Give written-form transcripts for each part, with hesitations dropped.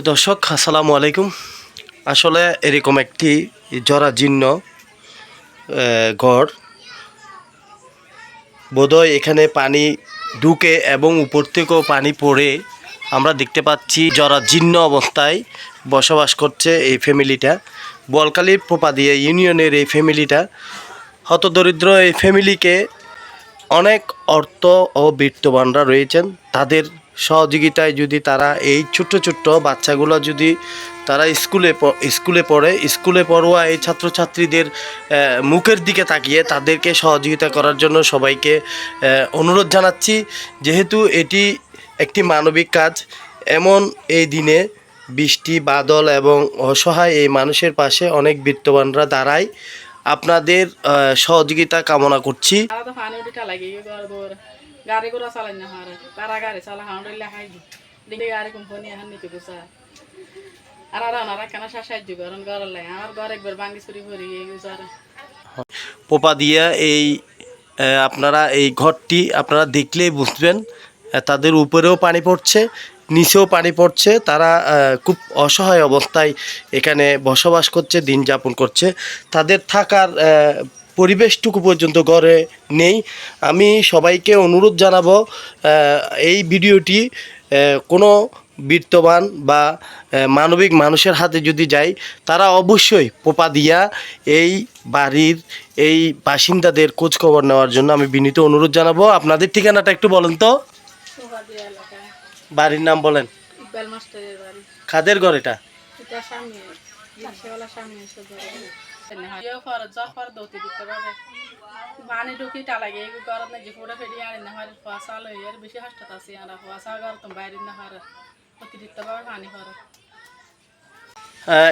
প্রিয় দর্শক আসসালামু আলাইকুম। আসলে এরকম একটি জরাজীর্ণ ঘর, বোধহয় এখানে পানি ঢুকে এবং উপর থেকেও পানি পড়ে আমরা দেখতে পাচ্ছি জরাজীর্ণ অবস্থায় বসবাস করছে এই ফ্যামিলিটা। বোয়ালখালীর পোপাদিয়া ইউনিয়নের এই ফ্যামিলিটা হতদরিদ্র। এই ফ্যামিলিকে অনেক অর্থ ও বিত্তবানরা রয়েছেন, তাদের সহযোগিতায় যদি তারা এই ছোট্ট ছোট্ট বাচ্চাগুলো যদি তারা স্কুলে পড়ে, স্কুলে পড়ুয়া এই ছাত্রছাত্রীদের মুখের দিকে তাকিয়ে তাদেরকে সহযোগিতা করার জন্য সবাইকে অনুরোধ জানাচ্ছি। যেহেতু এটি একটি মানবিক কাজ, এমন এই দিনে বৃষ্টি বাদল এবং অসহায় এই মানুষের পাশে অনেক বিত্তবানরা দাঁড়ায়। আপনাদের সহযোগিতা কামনা করছি। গাড়ি ঘোড়া চালাই না হারে তারা গাড়ি চালা হাঁড়লে হাইজি দিকে গাড়ি কোম্পানি এখন নিতে গুছা আর ওনারা কেন সাহায্য করেন গড়লে আমার ঘর একবার ভাঙ্গি চুরি করি এই গুজারে পোপাদিয়া এই আপনারা এই ঘরটি আপনারা দেখলেই বুঝবেন, তাদের উপরেও পানি পড়ছে, নিচেও পানি পড়ছে। তারা খুব অসহায় অবস্থায় এখানে বসবাস করছে, দিন যাপন করছে। তাদের থাকার পরিবেশটুকু পর্যন্ত ঘরে নেই। আমি সবাইকে অনুরোধ জানাবো, এই ভিডিওটি কোনো বিত্তবান বা মানবিক মানুষের হাতে যদি যায়, তারা অবশ্যই পোপাদিয়া এই বাড়ির এই বাসিন্দাদের খোঁজখবর নেওয়ার জন্য আমি বিনীত অনুরোধ জানাবো। আপনাদের ঠিকানাটা একটু বলেন তো। বাড়ির নাম বলেন। কাদের ঘর এটা? পানি ঢুকি টালাগে গরম না যে পুরো ফেডি আনি না হয় ফাসা লই এর বেশি হাসটা আছে আর ফাসা গরম তো বাইরে না হয় অতিরিক্ত ভাবে পানি হয়।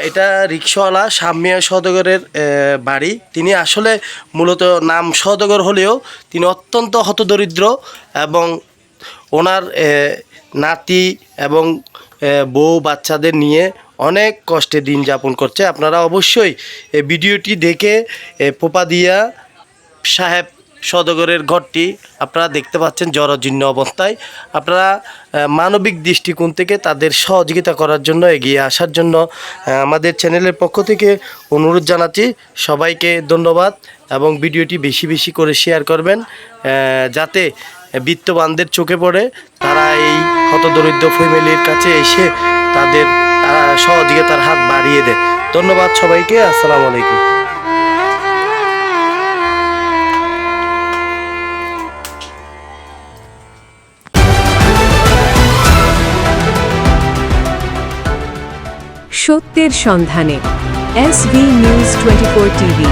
এটা রিক্সাওয়ালা সাম্মিয়া সওদাগরের বাড়ি। তিনি আসলে মূলত নাম সওদাগর হলেও তিনি অত্যন্ত হতদরিদ্র এবং ওনার নাতি এবং বউ বাচ্চাদের নিয়ে অনেক কষ্টে দিন যাপন করছে। আপনারা অবশ্যই এই ভিডিওটি দেখে পোপাদিয়া সাহেব সওদাগরের ঘরটি আপনারা দেখতে পাচ্ছেন জরাজীর্ণ অবস্থায়। আপনারা মানবিক দৃষ্টিকোণ থেকে তাদের সহযোগিতা করার জন্য এগিয়ে আসার জন্য আমাদের চ্যানেলের পক্ষ থেকে অনুরোধ জানাচ্ছি। সবাইকে ধন্যবাদ এবং ভিডিওটি বেশি বেশি করে শেয়ার করবেন, যাতে বিত্তবানদের চোখে পড়ে, তারা এই হতদরিদ্র ফ্যামিলির কাছে এসে তাদের সহযোগিতার হাত বাড়িয়ে দেয়। ধন্যবাদ সবাইকে। আসসালামু আলাইকুম। সত্যের সন্ধানে SB নিউজ 24 টিভি।